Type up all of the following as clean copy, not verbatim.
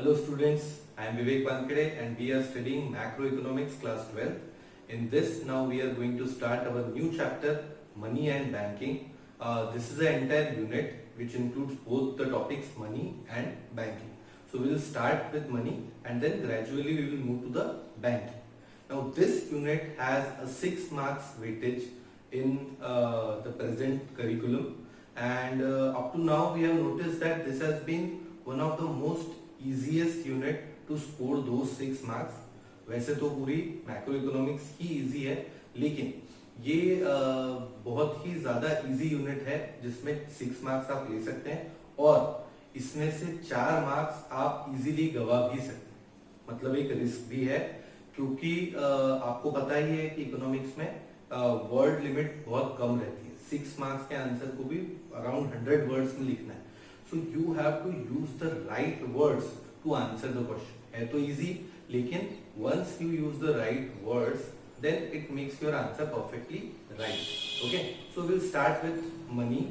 Hello students, I am Vivek Bankade and we are studying macroeconomics class 12. In this now we are going to start our new chapter money and banking. This is an entire unit which includes both the topics money and banking. So we will start with money and then gradually we will move to the banking. Now this unit has a 6 marks weightage in the present curriculum and up to now we have noticed that this has been one of the most easiest unit to score those 6 marks. वैसे तो पूरी macro economics ही easy है, लेकिन ये बहुत ही ज्यादा easy unit है जिसमें 6 मार्क्स आप ले सकते हैं और इसमें से 4 मार्क्स आप इजीली गवा भी सकते हैं। मतलब एक रिस्क भी है क्योंकि आपको पता ही है कि इकोनॉमिक्स में वर्ड लिमिट बहुत कम रहती है। 6 मार्क्स के आंसर को भी अराउंड 100 वर्ड्स में लिखना है। So you have to use the right words to answer the question. है तो easy, लेकिन once you use the right words, then it makes your answer perfectly right. Okay, so we'll start with money,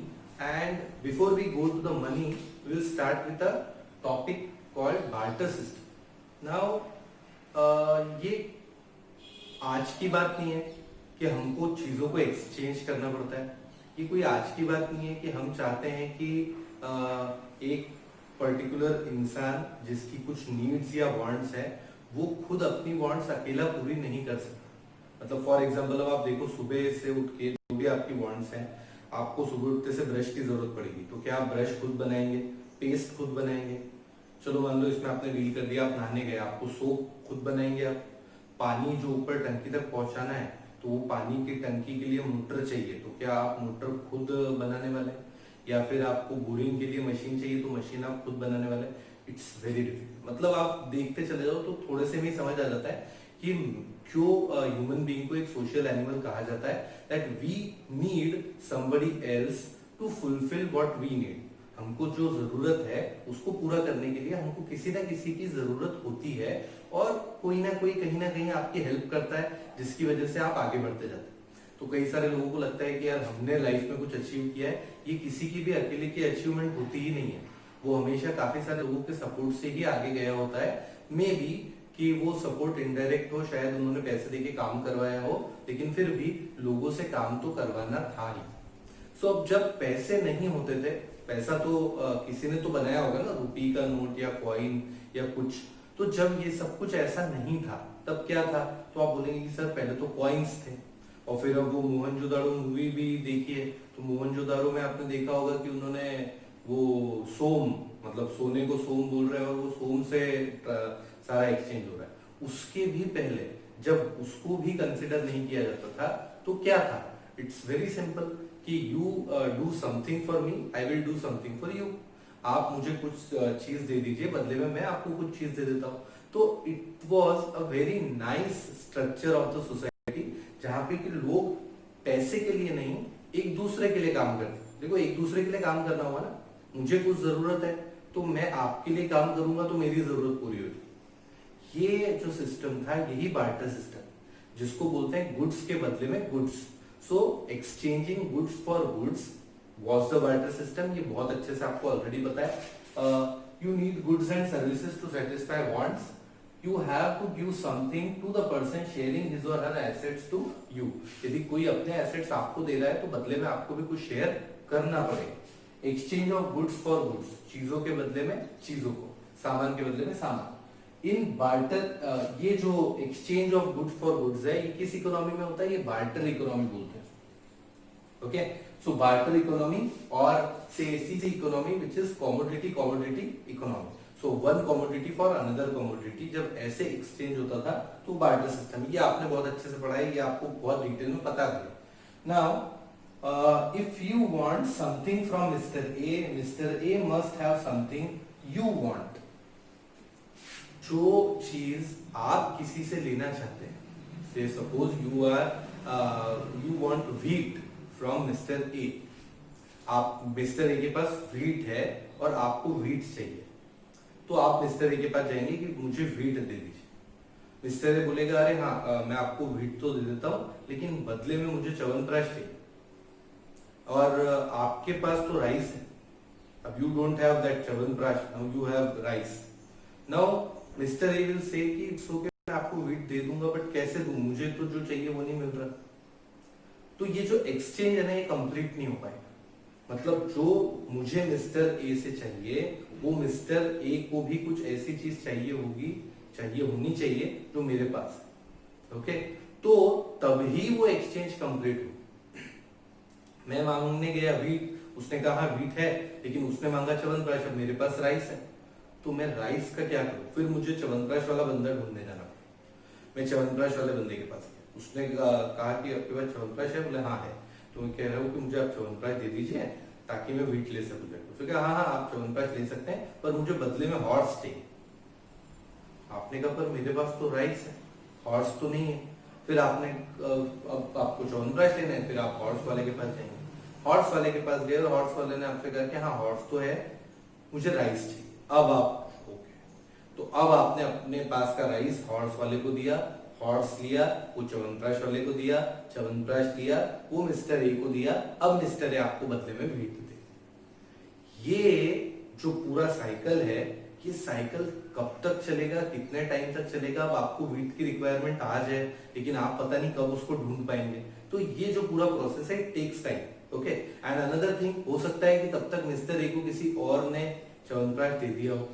and before we go to the money, we'll start with a topic called barter system. Now, ये आज की बात नहीं है कि हमको चीजों को एक्सचेंज करना पड़ता है। ये कोई आज की बात नहीं है कि हम चाहते हैं कि एक पर्टिकुलर इंसान जिसकी कुछ नीड्स या वांट्स है वो खुद अपनी वांट्स अकेला पूरी नहीं कर सकता। मतलब फॉर एग्जांपल अब आप देखो, सुबह से उठ के जो भी आपकी वांट्स हैं, आपको सुबह उठते से ब्रश की जरूरत पड़ेगी, तो क्या आप ब्रश खुद बनाएंगे, पेस्ट खुद बनाएंगे? चलो मान लो इसमें आपने डील कर दिया, आप नहाने गए, आपको सोप खुद बनाएंगे। आप पानी जो ऊपर टंकी तक पहुंचाना है तो वो पानी की टंकी के लिए मोटर चाहिए, तो क्या आप मोटर खुद बनाने वाले हैं? या फिर आपको बोरिंग के लिए मशीन चाहिए तो मशीन आप खुद बनाने वाले? It's very difficult. मतलब आप देखते चले जाओ तो थोड़े से में समझ आ जाता है कि क्यों ह्यूमन बीइंग को एक सोशल एनिमल कहा जाता है, that we need somebody else to fulfil what we need. हमको जो जरूरत है उसको पूरा करने के लिए हमको किसी ना किसी की जरूरत होती है और कोई ना कोई कहीं ना कहीं आपकी हेल्प करता है, जिसकी वजह से आप आगे बढ़ते जाते हैं। तो कई सारे लोगों को लगता है कि यार हमने लाइफ में कुछ अचीव किया है, ये किसी की भी अकेले की अचीवमेंट होती ही नहीं है। वो हमेशा काफी सारे लोगों के सपोर्ट से ही आगे गया होता है। मे बी कि वो सपोर्ट इनडायरेक्ट हो, शायद उन्होंने पैसे देके काम करवाया हो, लेकिन फिर भी लोगों से काम तो करवाना था ही। सो अब जब पैसे नहीं होते थे, पैसा तो किसी ने तो बनाया होगा ना, रुपी का नोट या कॉइन या कुछ, तो जब ये सब कुछ ऐसा नहीं था तब क्या था? तो आप बोलेंगे कि सर पहले तो कॉइन्स थे, और फिर अब वो मोहनजोदाड़ो मूवी भी देखी है तो मोहनजोदाड़ो में आपने देखा होगा कि उन्होंने वो सोम, मतलब सोने को सोम बोल रहे हैं और वो सोम से सारा एक्सचेंज हो रहा है। उसके भी पहले जब उसको भी कंसिडर नहीं किया जाता था तो क्या था? इट्स वेरी सिंपल कि you do something for me, I will do something for you. आप मुझे कुछ चीज दे दीजिए, बदले में मैं आपको कुछ चीज दे देता हूँ। तो it was a very nice structure of the society, जहां पे कि लोग पैसे के लिए नहीं, एक दूसरे के लिए काम करते। देखो, एक दूसरे के लिए काम करना हुआ ना, मुझे कुछ जरूरत है तो मैं आपके लिए काम करूंगा तो मेरी जरूरत पूरी होगी। ये जो सिस्टम था यही बार्टर सिस्टम, जिसको बोलते हैं गुड्स के बदले में goods. So exchanging goods for goods was the barter system. ये बहुत अच्छे से आपको ऑलरेडी पता है। You need goods and services to satisfy wants, you have to give something to the person sharing his or her assets to you। यदि कोई अपने assets आपको दे रहा है तो बदले में आपको भी कुछ शेयर करना पड़ेगा। Exchange of goods for goods, चीजों के बदले में चीजों को, सामान के बदले में सामान। इन बार्टर, ये जो exchange of goods for goods है, ये किस इकोनॉमी में होता है? ये बार्टर इकोनॉमी बोलते हैं। ओके, सो बार्टर इकोनॉमी और से economy which is commodity economy. So one commodity for another commodity, जब ऐसे एक्सचेंज होता था तो बार्टर सिस्टम। ये आपने बहुत अच्छे से पढ़ा है, ये आपको बहुत डिटेल में पता है। Now if you want something from mister A must have something you want. जो चीज आप किसी से लेना चाहते हैं, से suppose you want wheat from mister A. आप मिस्टर ए के पास व्हीट है और आपको व्हीट चाहिए, तो आप मिस्टर ए के पास जाएंगे कि मुझे व्हीट दे दीजिए। मिस्टर ए बोलेगा अरे हाँ मैं आपको व्हीट तो दे देता हूँ, लेकिन बदले में मुझे च्यवनप्राश चाहिए, और आपके पास तो राइस है। अब you don't have that chyawanprash, now you have rice. Now mister A will say कि इट्स ओके, मैं आपको वीट दे दूंगा, बट कैसे दूं, मुझे तो जो चाहिए वो नहीं मिल रहा। तो ये जो एक्सचेंज है ना, ये कंप्लीट नहीं हो पाएगा। मतलब जो मुझे मिस्टर ए से चाहिए, वो मिस्टर ए को भी कुछ ऐसी चीज चाहिए होनी चाहिए जो मेरे पास है। ओके, तो तभी वो एक्सचेंज कंप्लीट हो। मैं मांगने गया वीट, उसने कहा वीट है, लेकिन उसने मांगा च्यवनप्राश, अब मेरे पास राइस है, तो मैं राइस का क्या करूं? फिर मुझे च्यवनप्राश वाला बंदा ढूंढने जाना पड़ा। मैं च्यवनप्राश वाले बंदे के पास गया, उसने कहा कि आपके पास च्यवनप्राश है? बोले हाँ है। तो मैं कह रहा हूँ कि मुझे आप च्यवनप्राश दे दीजिए ताकि मैं वीट ले सकूं। उसने कहा हाँ हाँ आप च्यवनप्राश ले सकते हैं, पर मुझे बदले में हॉर्स चाहिए। आपने कहा पर मेरे पास तो राइस है, हॉर्स तो नहीं है। फिर आपने अब आपको च्यवनप्राश लेना है, फिर आप हॉर्स वाले के पास जाएंगे। हॉर्स वाले के पास गए और हॉर्स वाले ने आपसे कहा कि हाँ हॉर्स तो है, मुझे राइस चाहिए। अब आप ओके, तो अब आपने अपने पास का राइस हॉर्स वाले को दिया, हॉर्स लिया, वो च्यवनप्राश वाले को दिया, च्यवनप्राश लिया, वो मिस्टर ए को दिया। अब मिस्टर ए आपको बदले में वीट दे। ये जो पूरा साइकिल है, ये साइकिल कब तक चलेगा, कितने टाइम तक चलेगा? अब आपको वीट की रिक्वायरमेंट आज है, लेकिन आप पता नहीं कब उसको ढूंढ पाएंगे। तो ये जो पूरा प्रोसेस है, takes time. Okay, and another thing, हो सकता है कि तब तक मिस्टर ए को किसी और ने च्यवनप्राश दे दिया हो,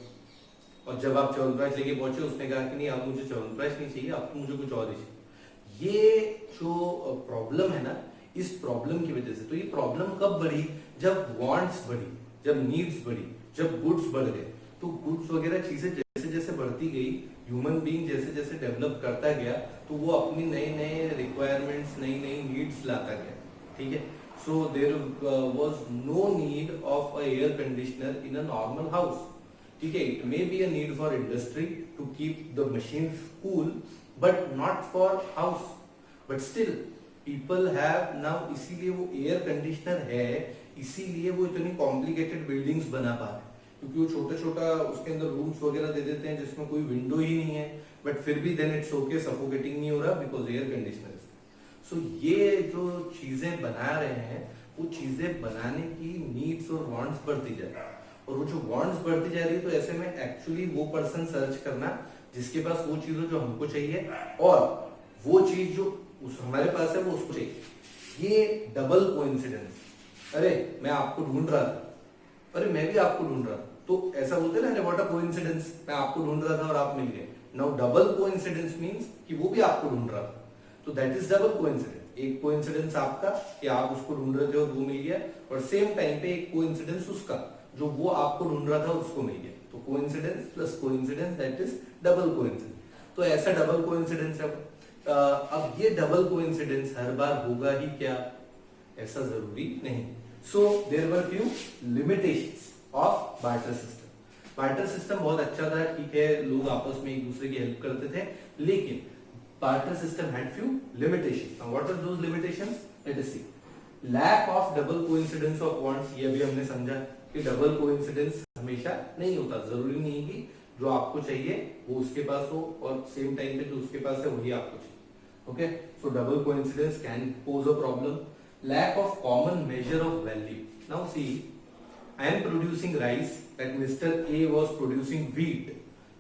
और जब आप च्यवनप्राश लेके पहुंचे, उसने कहा कि नहीं अब मुझे च्यवनप्राश नहीं चाहिए, अब तो मुझे कुछ और ही चाहिए। ये जो प्रॉब्लम है ना, इस प्रॉब्लम की वजह से, तो ये प्रॉब्लम कब बढ़ी? जब वांट्स बढ़ी, जब नीड्स बढ़ी, जब गुड्स बढ़ गए। तो गुड्स वगैरह चीजें जैसे जैसे बढ़ती गई, ह्यूमन बीइंग जैसे जैसे डेवलप करता गया, तो वो अपनी नए नए रिक्वायरमेंट्स, नई नई नीड्स लाता गया। ठीक है, so there was no need of a air conditioner in a normal house. ठीक है, it may be a need for industry to keep the machines cool, but not for house. But still people have now, इसीलिए वो air conditioner है, इसीलिए वो इतनी complicated buildings बना पा रहे हैं, क्योंकि वो छोटा छोटा उसके अंदर रूम्स वगैरह दे देते हैं जिसमें कोई विंडो ही नहीं है, बट फिर भी देन इट्स ओके, सफोकेटिंग नहीं हो रहा बिकॉज एयर कंडीशनर। सो ये जो चीजें बना रहे हैं, वो चीजें बनाने की नीड्स और वांट्स बढ़ती जा रही है, और वो जो वांट्स बढ़ती जा रही है, तो ऐसे में एक्चुअली वो पर्सन सर्च करना जिसके पास वो चीज जो हमको चाहिए, और वो चीज जो उस हमारे पास है वो उसको चाहिए। ये डबल कोइंसिडेंस। अरे मैं आपको ढूंढ रहा था, अरे मैं भी आपको ढूंढ रहा था, तो ऐसा बोलते हैं ना, व्हाट अ कोइंसिडेंस, मैं आपको ढूंढ रहा था और आप मिल गए। नाउ डबल कोइंसिडेंस मींस कि वो भी आपको ढूंढ रहा था, तो दैट इज डबल कोइंसिडेंस। एक कोइंसिडेंस आपका कि आप उसको ढूंढ रहे थे और वो मिल गया, और सेम टाइम पे एक कोइंसिडेंस उसका जो वो आपको ढूंढ रहा था और उसको मिल गया। तो coincidence plus coincidence, that is double coincidence. तो ऐसा डबल कोइंसिडेंस है। अब ये डबल कोइंसिडेंस हर बार होगा ही क्या? ऐसा जरूरी नहीं। So there were few limitations of barter system. Barter system बहुत अच्छा था, ठीक है, लोग आपस में एक दूसरे की हेल्प करते थे, लेकिन barter system had few limitations. Now what are those limitations? Let us see. Lack of double coincidence of wants, ये भी हमने समझा कि डबल कोइंसिडेंस हमेशा नहीं होता, जरूरी नहीं है कि जो आपको चाहिए वो उसके पास हो, और सेम टाइम पे जो उसके पास है वही आपको चाहिए। Okay, so double coincidence can pose a problem. Lack of common measure of value. Now see, I am producing rice, that Mr. A was producing wheat.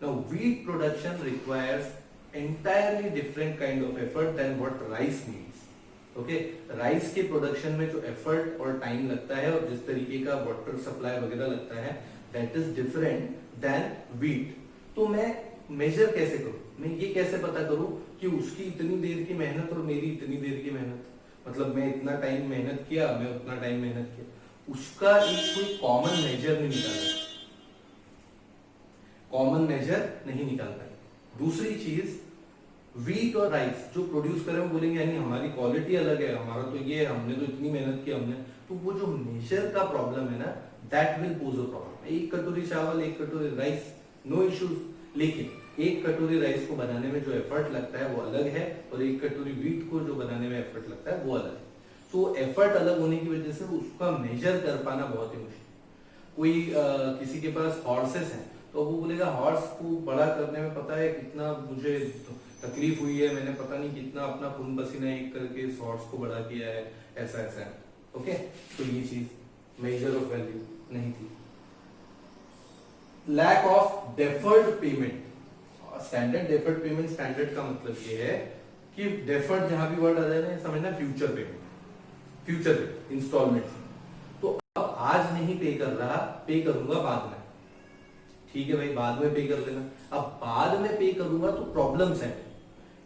Now wheat production requires entirely different kind of effort than what rice needs. Okay, rice के production में जो effort और time लगता है, और जिस तरीके का वाटर सप्लाई वगैरह लगता है, that is different than wheat. तो मैं मेजर कैसे करूं, मैं ये कैसे पता करूं कि उसकी इतनी देर की मेहनत और मेरी इतनी देर की मेहनत, मतलब मैं इतना टाइम मेहनत किया, मैं उतना टाइम मेहनत किया, उसका एक कोई कॉमन मेजर नहीं निकाला, कॉमन मेजर नहीं निकाल पाए. दूसरी चीज, वीट और राइस जो प्रोड्यूस करें वो बोलेंगे यानी हमारी क्वालिटी अलग है, हमारा तो ये, हमने तो इतनी मेहनत की हमने, तो वो जो मेजर का प्रॉब्लम है ना, that will pose a problem. एक कटोरी चावल, एक कटोरी राइस, नो इश्यूज, लेकिन एक कटोरी राइस को बनाने में जो एफर्ट लगता है वो अलग है, और एक कटोरी वीट को जो बनाने में एफर्ट लगता है वो अलग है. तो एफर्ट अलग होने की वजह से उसका मेजर कर पाना बहुत ही मुश्किल. कोई किसी के पास हॉर्सेस हैं, तो वो बोलेगा हॉर्स को बड़ा करने में पता है कितना मुझे तकलीफ हुई है, मैंने पता नहीं कितना अपना खून पसीना एक करके इस हॉर्स को बड़ा किया है, ऐसा ऐसा है. ओके, तो ये चीज मेजर ऑफ वैल्यू नहीं थी. Lack of deferred payment. Standard deferred payment, standard का मतलब ये है कि डेफर्ड जहां भी वर्ड आ जाए ना समझना फ्यूचर पेमेंट, फ्यूचर इंस्टॉलमेंट। तो अब आज नहीं पे कर रहा, पे करूंगा बाद में, ठीक है भाई बाद में पे कर लेना। अब बाद में पे करूंगा तो प्रॉब्लम्स है।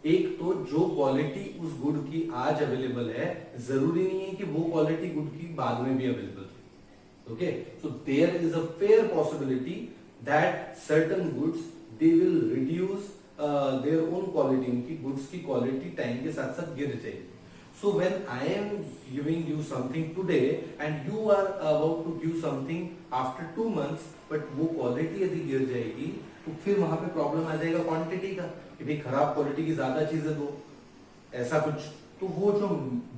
एक तो जो क्वालिटी उस गुड की आज अवेलेबल है जरूरी नहीं है कि वो क्वालिटी गुड की बाद में भी अवेलेबल है। Okay, so there is a fair possibility that certain goods they will reduce their own quality, उनकी गुड्स की क्वालिटी टाइम के साथ साथ गिर जाएगी। So when I am giving you something today and you are about to give something after 2 months, but वो quality यदि गिर जाएगी तो फिर वहां पे प्रॉब्लम आ जाएगा क्वांटिटी का कि भाई खराब क्वालिटी की ज्यादा चीजें दो, ऐसा कुछ। तो वो जो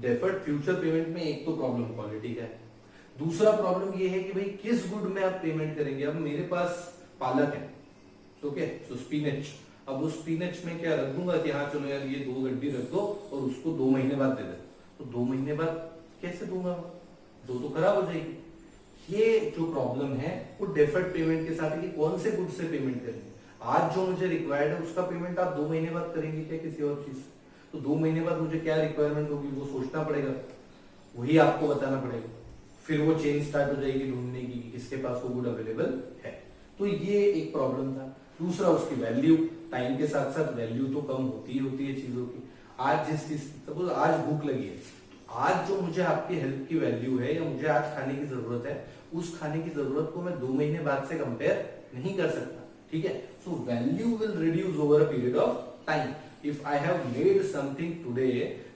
डेफर्ड फ्यूचर पेमेंट में एक तो प्रॉब्लम क्वालिटी का है, दूसरा प्रॉब्लम ये है कि भाई किस गुड में आप पेमेंट करेंगे। अब मेरे पास पालक है, ओके, सो स्पिनच। अब उस स्पिनच में क्या रख दूंगा कि हाँ चलो यार ये 2 गड्डी रख दो और उसको 2 महीने बाद दे दे, तो 2 महीने बाद कैसे दूंगा, दो तो खराब हो जाएगी। ये जो प्रॉब्लम है वो डेफर्ड पेमेंट के साथ है कि कौन से गुड से पेमेंट करेंगे। आज जो मुझे रिक्वायर्ड है उसका पेमेंट आप 2 महीने बाद करेंगे क्या किसी और चीज, तो 2 महीने बाद मुझे क्या रिक्वायरमेंट होगी वो सोचना पड़ेगा, वही आपको बताना पड़ेगा। फिर वो चेन स्टार्ट हो जाएगी ढूंढने की कि किसके पास वो गुड अवेलेबल है। तो ये एक प्रॉब्लम था। दूसरा उसकी वैल्यू, टाइम के साथ साथ वैल्यू तो कम होती ही होती है चीजों की। आज जिस चीज, सपोज आज भूख लगी है, तो आज जो मुझे आपकी हेल्प की वैल्यू है या मुझे आज खाने की जरूरत है, उस खाने की जरूरत को मैं 2 महीने बाद से कंपेयर नहीं कर सकता, ठीक है। So value will reduce over a period of time. If I have made something today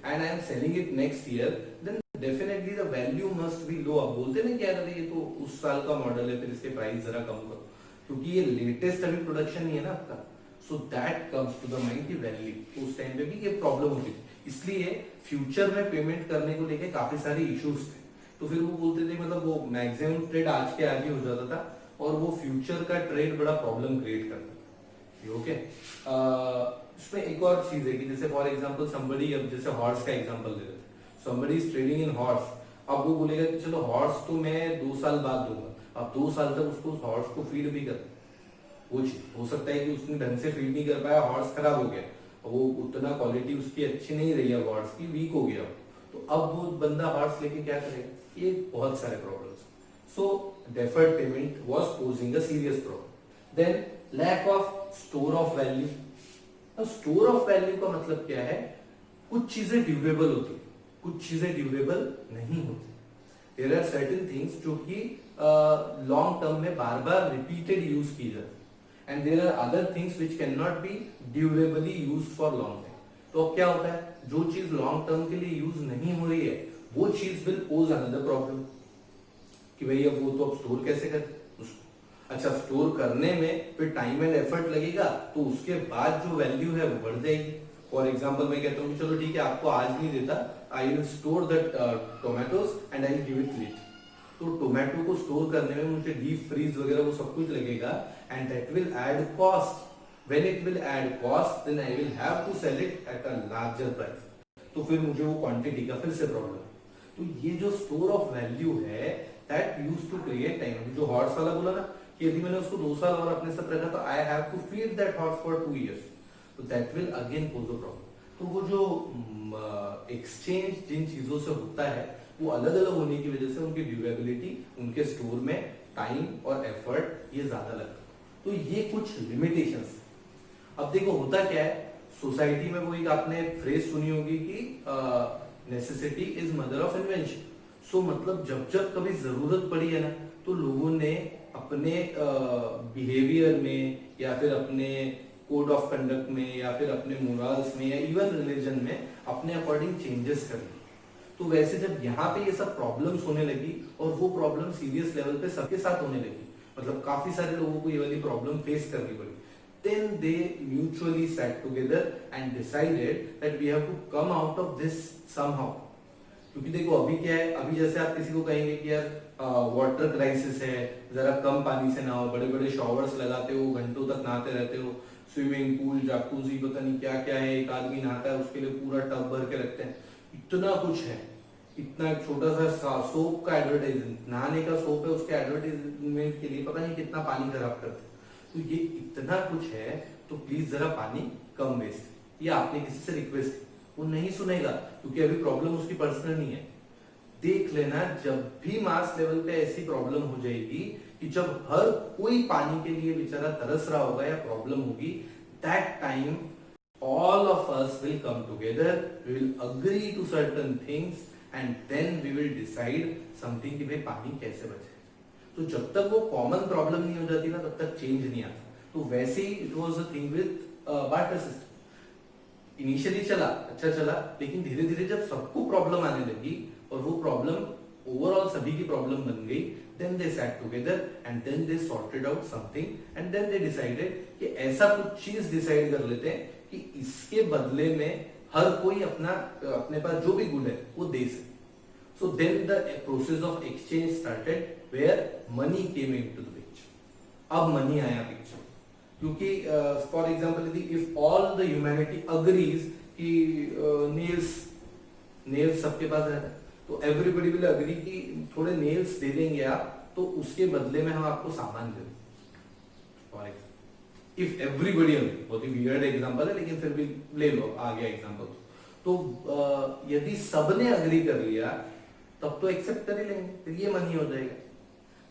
and I am selling it next year, then definitely the value must be low. आप बोलते ना क्या ये तो उस साल का मॉडल है, फिर इसके प्राइस जरा कम करो, क्योंकि ये लेटेस्ट अभी प्रोडक्शन नहीं है ना आपका। So that comes to the mind की वैल्यू। उस टाइम पे भी ये प्रॉब्लम होती थी, इसलिए फ्यूचर में पेमेंट करने को लेके काफी सारे इश्यूज थे। तो फिर वो बोलते थे मतलब वो मैक्सिमम ट्रेड आज के आज ही हो जाता था और वो फ्यूचर का ट्रेड बड़ा प्रॉब्लम क्रिएट करता था। ओके, इसमें एक और चीज है कि जैसे फॉर एग्जांपल समबडी, अब जैसे हॉर्स का एग्जांपल ले लेते हैं, somebody is trading in horse. अब वो बोलेगा कि चलो हॉर्स तो मैं 2 साल बाद दूंगा, अब 2 साल तक उसको हॉर्स को फीड भी कर, वो हो सकता है कि उसने ढंग से फीड नहीं कर पाया, हॉर्स खराब हो गया, वो उतना क्वालिटी उसकी अच्छी नहीं रही है, हॉर्स की वीक हो गया, तो अब वो बंदा हॉर्स लेके क्या करेगा। ये बहुत सारे problems. So deferred payment was posing a serious problem. Then lack of store of value. अब स्टोर ऑफ वैल्यू का मतलब क्या है, कुछ चीजें ड्यूरेबल होती है, कुछ चीजें ड्यूरेबल नहीं होती। देयर आर सर्टेन थिंग्स जो कि लॉन्ग टर्म में बार बार रिपीटेड यूज की जाती है, and there are other things which can not be durably used for long time. तो अब क्या होता है, जो चीज लॉन्ग टर्म के लिए यूज नहीं हो रही है वो चीज विल पोज अनदर प्रॉब्लम कि भाई अब वो तो अब स्टोर कैसे कर उसको। अच्छा, स्टोर करने में फिर टाइम एंड एफर्ट लगेगा, तो उसके बाद जो वैल्यू है वो बढ़ जाएगी। फॉर एग्जाम्पल मैं कहता हूँ कि चलो ठीक है आपको आज नहीं देता, I will store the tomatoes and I will give it let. तो टोमेटो को स्टोर करने में मुझे डीप फ्रीज वगैरह वो सब कुछ लगेगा, and that will add cost. When it will add cost then I will have to sell it at a larger price, तो फिर मुझे वो क्वांटिटी का फिर से प्रॉब्लम। तो ये जो स्टोर ऑफ वैल्यू है that used to create time. जो हॉर्स वाला बोला ना कि यदि मैंने उसको 2 साल और अपने साथ रखा तो I have to feed that horse for 2 years, तो that will again pose a problem. तो वो जो एक्सचेंज जिन चीजों से होता है वो अलग अलग होने की वजह से उनकी ड्यूरेबिलिटी, उनके स्टोर में टाइम और एफर्ट ये ज्यादा लगता है। तो ये कुछ लिमिटेशंस। अब देखो होता क्या है सोसाइटी में, वो एक आपने फ्रेज सुनी होगी कि necessity is mother of invention. So मतलब जब जब कभी जरूरत पड़ी है ना, तो लोगों ने अपने बिहेवियर में या फिर अपने कोड ऑफ कंडक्ट में या फिर अपने मोरल्स में या इवन रिलीजन में अपने अकॉर्डिंग चेंजेस कर दिए। तो वैसे जब यहाँ पे ये सब प्रॉब्लम्स होने लगी और वो प्रॉब्लम सीरियस लेवल पे सबके साथ होने लगी, मतलब काफी सारे लोगों को ये वाली प्रॉब्लम फेस करनी पड़ी, then they mutually sat together and decided that we have to come out of this somehow। क्योंकि देखो अभी क्या है, अभी जैसे आप किसी को कहेंगे कि यार वाटर क्राइसिस है, जरा कम पानी से नहाओ, बड़े बड़े शॉवर्स लगाते हो, घंटों तक नहाते रहते हो, स्विमिंग पूल जाकूजी पता नहीं क्या क्या है, एक आदमी नहाता है उसके लिए पूरा टब भर के रखते हैं, इतना कुछ है। इतना छोटा सा सोप का एडवर्टाइजमेंट, नहाने का सोप है, उसके एडवर्टाइजमेंट के लिए पता नहीं कितना पानी खराब करते हैं। तो ये इतना कुछ है, तो प्लीज जरा पानी कम वेस्ट। ये आपने किसी से रिक्वेस्ट की, वो नहीं सुनेगा क्योंकि अभी प्रॉब्लम उसकी पर्सनल नहीं है। देख लेना जब भी मास लेवल पे ऐसी प्रॉब्लम हो जाएगी कि जब हर कोई पानी के लिए बेचारा तरस रहा होगा या प्रॉब्लम होगी, that time all of us will come together, we will agree to certain things and then we will decide something कि भाई पानी कैसे बचे। तो जब तक वो कॉमन प्रॉब्लम नहीं हो जाती ना, तब तक चेंज नहीं आता। तो वैसे ही it was a thing with barter system. Initially चला, अच्छा चला, लेकिन धीरे धीरे जब सबको प्रॉब्लम आने लगी और वो प्रॉब्लम ओवरऑल सभी की प्रॉब्लम बन गई, then they sat together and then they sorted out something and then they decided कि ऐसा कुछ चीज डिसाइड कर लेते हैं कि इसके बदले में हर कोई अपने पास जो भी गुड है वो दे सके। So then the process of exchange started where money came into the picture. अब मनी आया पिक्चर, क्योंकि फॉर एग्जांपल यदि if all the humanity agrees कि नेल्स सबके पास रहता है, तो एवरीबॉडी विल अग्री कि थोड़े नेल्स दे देंगे आप, तो उसके बदले में हम आपको सामान दे देंगे। For example if everybody agree, बहुत ही वियर्ड एग्जांपल है लेकिन फिर भी ले लो, आ गया एग्जांपल। तो यदि सबने अग्री कर लिया तब तो एक्सेप्ट कर ही लेंगे, फिर ये मनी हो जाएगा।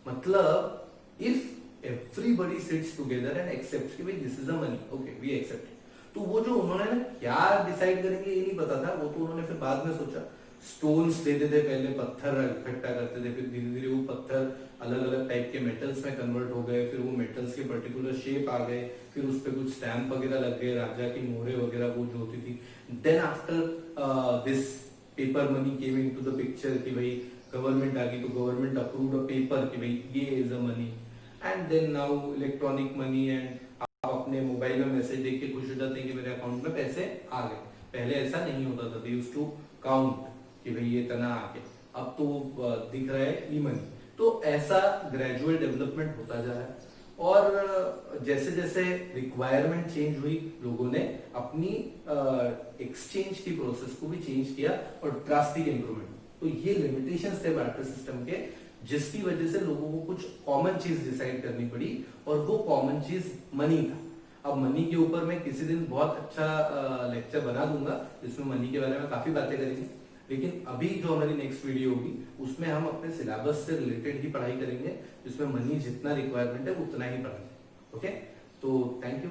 मतलब if everybody sits together and accept कि भाई this is a money, okay we accept, तो वो जो उन्होंने ना क्या डिसाइड करेंगे ये नहीं पता था, वो तो उन्होंने फिर बाद में सोचा। स्टोन्स देते थे पहले, पत्थर इकट्ठा करते थे, फिर धीरे धीरे वो पत्थर अलग अलग टाइप के मेटल्स में कन्वर्ट हो गए, फिर वो मेटल्स के पर्टिकुलर शेप आ गए, फिर उस पर कुछ स्टैम्प वगैरह लग गए, राजा की मोहरे वगैरह वो जो होती थी। Then after this paper money came into the picture कि भाई गवर्नमेंट आ गई, तो गवर्नमेंट अप्रूव्ड अ पेपर कि भाई ये is a money. And then now electronic money, and आप अपने मोबाइल में मैसेज देख के खुश हो जाते हैं कि मेरे अकाउंट में पैसे आ गए। पहले ऐसा नहीं होता था, दे यूज्ड टू काउंट कि भाई ये तना आ गया, अब तो दिख रहा है ई मनी। तो ऐसा ग्रेजुअल डेवलपमेंट होता जा रहा है, और जैसे जैसे रिक्वायरमेंट चेंज हुई, लोगों ने अपनी एक्सचेंज की प्रोसेस को भी चेंज किया और ड्रास्टिक इंप्रूवमेंट। तो ये लिमिटेशंस थे बार्टर सिस्टम के, जिसकी वजह से लोगों को कुछ कॉमन चीज डिसाइड करनी पड़ी, और वो कॉमन चीज मनी था। अब मनी के ऊपर मैं किसी दिन बहुत अच्छा लेक्चर बना दूंगा जिसमें मनी के बारे में काफी बातें करेंगे, लेकिन अभी जो हमारी नेक्स्ट वीडियो होगी उसमें हम अपने सिलेबस से रिलेटेड ही पढ़ाई करेंगे, जिसमें मनी जितना रिक्वायरमेंट है उतना ही पढ़ाएंगे। ओके, तो थैंक यू।